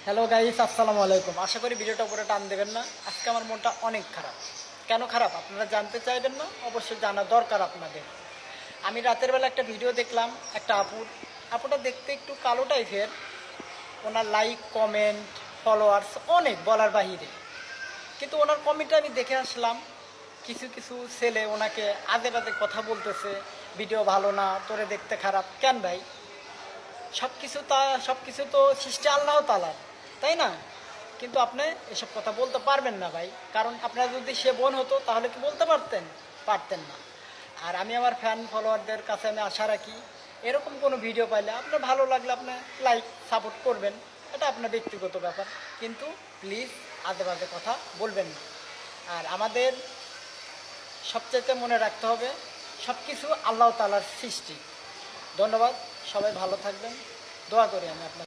Hello guys, আসসালামু আলাইকুম। আশা করি ভিডিওটা উপরে টান দেবেন না। আজকে আমার মনটা অনেক খারাপ। কেন খারাপ আপনারা জানতে চাইবেন না? অবশ্যই জানা দরকার আপনাদের। আমি রাতের বেলা একটা ভিডিও দেখলাম, একটা আপুটা দেখতে একটু কালো টাইপের। ওনার লাইক, কমেন্ট, ফলোয়ার্স অনেক বলার বাহিরে। কিন্তু ওনার কমেন্টটা আমি দেখে আসলাম, কিছু কিছু ছেলে ওনাকে আজে বাজে কথা বলতেছে, ভিডিও ভালো না, তোরে দেখতে খারাপ। কেন ভাই? সব কিছু তো সৃষ্টি আল্লাহ তাআলার, তাই না? কিন্তু আপনি এসব কথা বলতে পারবেন না ভাই, কারণ আপনার যদি সে বোন হতো তাহলে কি বলতে পারতেন? পারতেন না। আর আমি আমার ফ্যান ফলোয়ারদের কাছে আমি আশা রাখি, এরকম কোনো ভিডিও পাইলে আপনার ভালো লাগলে আপনি লাইক সাপোর্ট করবেন, এটা আপনার ব্যক্তিগত ব্যাপার। কিন্তু প্লিজ আজে বাজে কথা বলবেন না। আর আমাদের সবচাইতে মনে রাখতে হবে, সব কিছু আল্লাহ তাআলার সৃষ্টি। ধন্যবাদ, সবাই ভালো থাকবেন, দোয়া করি আমি আপনার